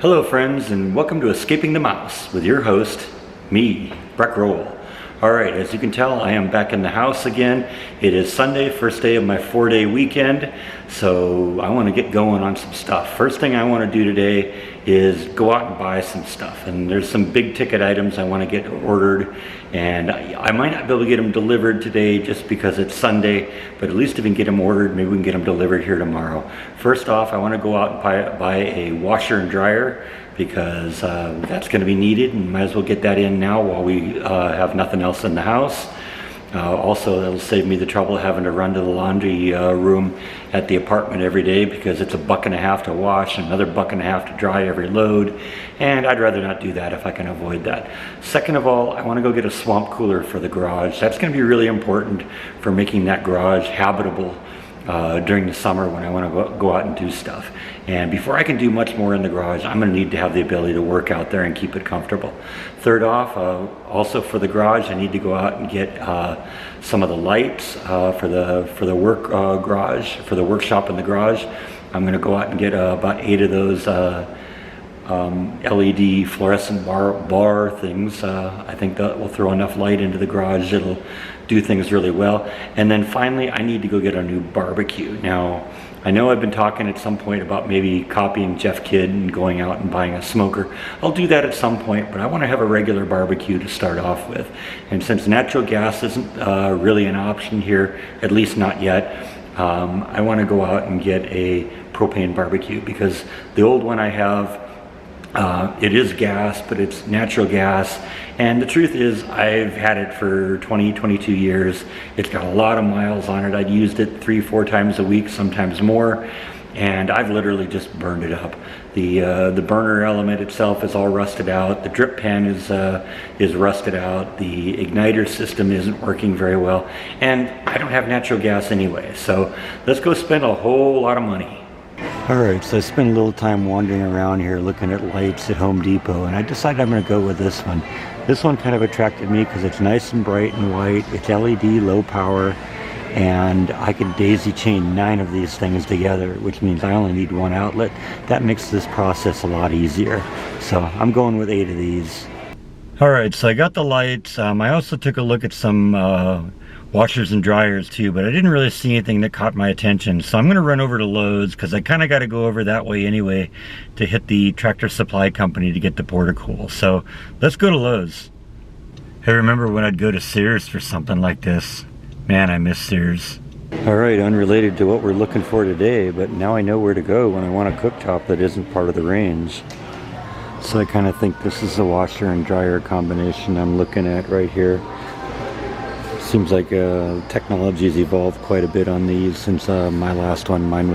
Hello friends, and welcome to Escaping the Mouse with your host, me, Breck Roll. Alright, as you can tell, I am back in the house again. It is Sunday, first day of my 4-day weekend, so I want to get going on some stuff. First thing I want to do today is go out and buy some stuff, and there's some big ticket items I want to get ordered, and I might not be able to get them delivered today just because it's Sunday, but at least if we can get them ordered, maybe we can get them delivered here tomorrow. First off, I want to go out and buy a washer and dryer, because that's going to be needed, and might as well get that in now while we have nothing else in the house. Also, that'll save me the trouble of having to run to the laundry room at the apartment every day, because it's $1.50 to wash, another $1.50 to dry every load, and I'd rather not do that if I can avoid that. Second of all, I want to go get a swamp cooler for the garage. That's going to be really important for making that garage habitable during the summer when I want to go out and do stuff. And before I can do much more in the garage, I'm going to need to have the ability to work out there and keep it comfortable. Third off, also for the garage, I need to go out and get some of the lights for the workshop in the garage. I'm going to go out and get about 8 of those LED fluorescent bar things. I think that will throw enough light into the garage. It'll do things really well. And then finally, I need to go get a new barbecue. Now, I know I've been talking at some point about maybe copying Jeff Kidd and going out and buying a smoker. I'll do that at some point, but I want to have a regular barbecue to start off with. And since natural gas isn't really an option here, at least not yet, I want to go out and get a propane barbecue, because the old one I have, it is gas, but it's natural gas, and the truth is I've had it for 22 years. It's got a lot of miles on it. I've used it 3-4 times a week, sometimes more, and I've literally just burned it up. The burner element itself is all rusted out. The drip pan is rusted out. The igniter system isn't working very well, and I don't have natural gas anyway, so let's go spend a whole lot of money. Alright, so I spent a little time wandering around here looking at lights at Home Depot, and I decided I'm going to go with this one. This one kind of attracted me because it's nice and bright and white, it's LED, low power, and I can daisy chain 9 of these things together, which means I only need one outlet. That makes this process a lot easier. So I'm going with 8 of these. Alright, so I got the lights. I also took a look at some washers and dryers too, but I didn't really see anything that caught my attention. So I'm going to run over to Lowe's, because I kind of got to go over that way anyway to hit the Tractor Supply Company to get the Portacool. So let's go to Lowe's. I remember when I'd go to Sears for something like this. Man, I miss Sears. Alright, unrelated to what we're looking for today, but now I know where to go when I want a cooktop that isn't part of the range. So I kind of think this is a washer and dryer combination I'm looking at right here. Seems like technology has evolved quite a bit on these since my last one. Mine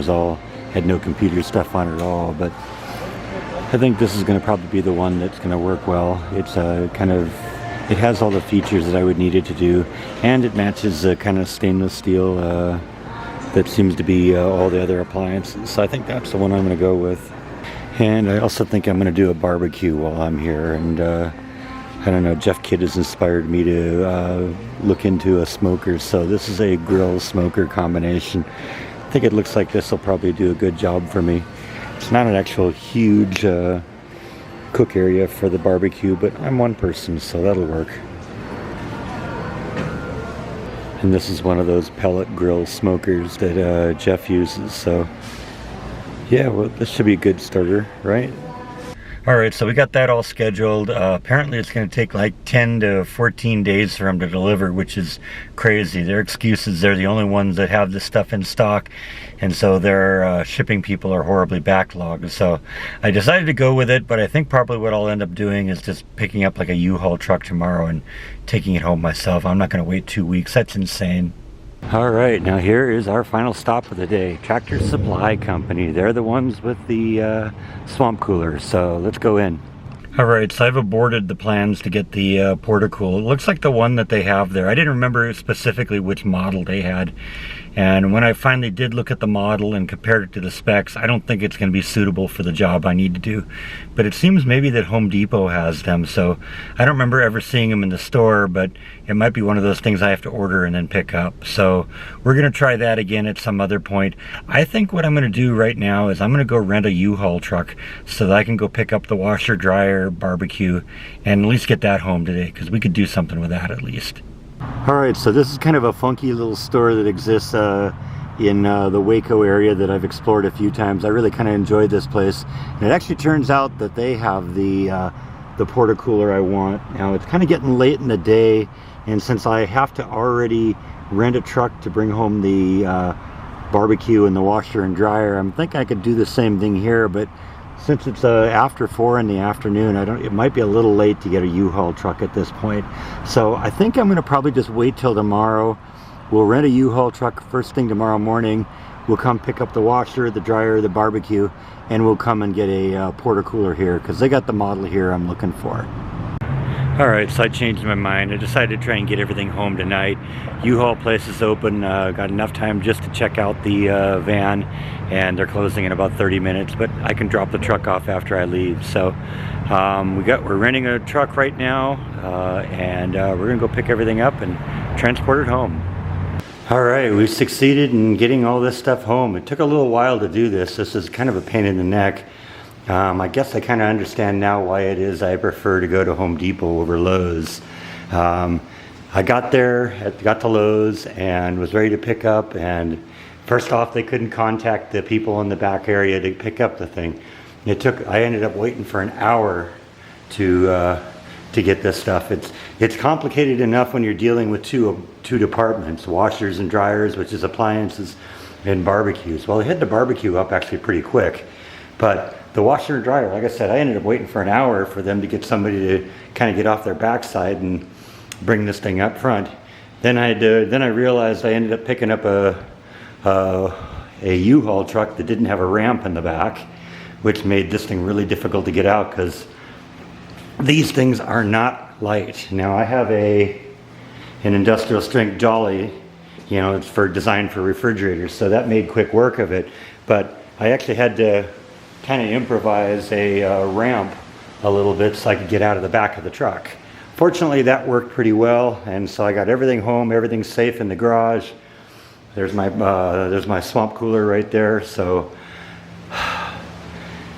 had no computer stuff on it at all, but I think this is going to probably be the one that's going to work well. It's it has all the features that I would need it to do, and it matches the kind of stainless steel that seems to be all the other appliances. So I think that's the one I'm going to go with. And I also think I'm going to do a barbecue while I'm here, and I don't know, Jeff Kidd has inspired me to look into a smoker, so this is a grill smoker combination. I think it looks like this will probably do a good job for me. It's not an actual huge cook area for the barbecue, but I'm one person, so that'll work. And this is one of those pellet grill smokers that Jeff uses, so yeah, well, this should be a good starter, right? Alright, so we got that all scheduled. Apparently it's going to take like 10 to 14 days for them to deliver, which is crazy. Their excuse is they're the only ones that have this stuff in stock, and so their shipping people are horribly backlogged. So I decided to go with it, but I think probably what I'll end up doing is just picking up like a U-Haul truck tomorrow and taking it home myself. I'm not going to wait 2 weeks. That's insane. Alright, now here is our final stop of the day. Tractor Supply Company. They're the ones with the swamp cooler, so let's go in. Alright, so I've aborted the plans to get the Portacool. It looks like the one that they have there. I didn't remember specifically which model they had. And when I finally did look at the model and compared it to the specs, I don't think it's going to be suitable for the job I need to do. But it seems maybe that Home Depot has them, so I don't remember ever seeing them in the store, but it might be one of those things I have to order and then pick up. So we're going to try that again at some other point. I think what I'm going to do right now is I'm going to go rent a U-Haul truck so that I can go pick up the washer, dryer, barbecue, and at least get that home today, because we could do something with that at least. Alright, so this is kind of a funky little store that exists in the Waco area that I've explored a few times. I really kind of enjoyed this place. And it actually turns out that they have the porta-cooler I want. Now it's kind of getting late in the day, and since I have to already rent a truck to bring home the barbecue and the washer and dryer, I'm thinking I could do the same thing here, but since it's after 4 in the afternoon, it might be a little late to get a U-Haul truck at this point. So I think I'm going to probably just wait till tomorrow. We'll rent a U-Haul truck first thing tomorrow morning. We'll come pick up the washer, the dryer, the barbecue, and we'll come and get a porta-cooler here, because they got the model here I'm looking for. Alright, so I changed my mind. I decided to try and get everything home tonight. U-Haul place is open. Got enough time just to check out the van, and they're closing in about 30 minutes, but I can drop the truck off after I leave. So we're renting a truck right now, and we're gonna go pick everything up and transport it home. Alright, we succeeded in getting all this stuff home. It took a little while to do this. This is kind of a pain in the neck. I guess I kind of understand now why it is I prefer to go to Home Depot over Lowe's. I got there, got to Lowe's, and was ready to pick up, and first off, they couldn't contact the people in the back area to pick up the thing. I ended up waiting for an hour to get this stuff. It's complicated enough when you're dealing with two departments, washers and dryers, which is appliances, and barbecues. Well, they had the barbecue up actually pretty quick, but the washer and dryer, like I said, I ended up waiting for an hour for them to get somebody to kind of get off their backside and bring this thing up front. Then I realized I ended up picking up a U-Haul truck that didn't have a ramp in the back, which made this thing really difficult to get out, because these things are not light. Now I have an industrial strength dolly, you know, it's designed for refrigerators, so that made quick work of it. But I actually had to kind of improvise a ramp a little bit so I could get out of the back of the truck. Fortunately, that worked pretty well, and so I got everything home. Everything's safe in the garage. There's my swamp cooler right there. So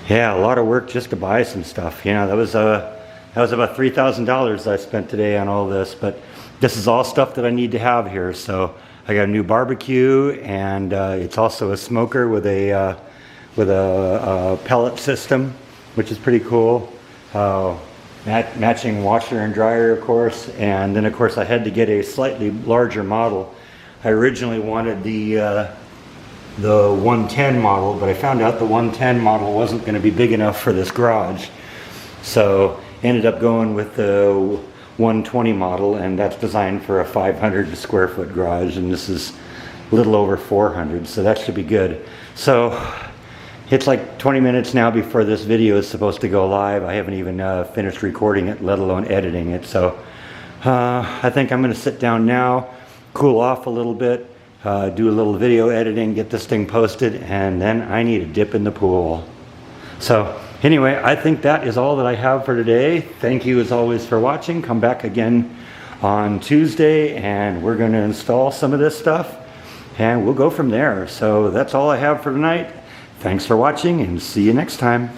yeah, a lot of work just to buy some stuff. You know, that was about $3,000 I spent today on all this, but this is all stuff that I need to have here. So I got a new barbecue, and it's also a smoker with a pellet system, which is pretty cool. Matching washer and dryer, of course, and then of course I had to get a slightly larger model. I originally wanted the 110 model, but I found out the 110 model wasn't going to be big enough for this garage, so ended up going with the 120 model, and that's designed for a 500 square foot garage, and this is a little over 400, so that should be good. So it's like 20 minutes now before this video is supposed to go live. I haven't even finished recording it, let alone editing it. So I think I'm going to sit down now, cool off a little bit, do a little video editing, get this thing posted, and then I need a dip in the pool. So anyway, I think that is all that I have for today. Thank you as always for watching. Come back again on Tuesday, and we're going to install some of this stuff, and we'll go from there. So that's all I have for tonight. Thanks for watching, and see you next time.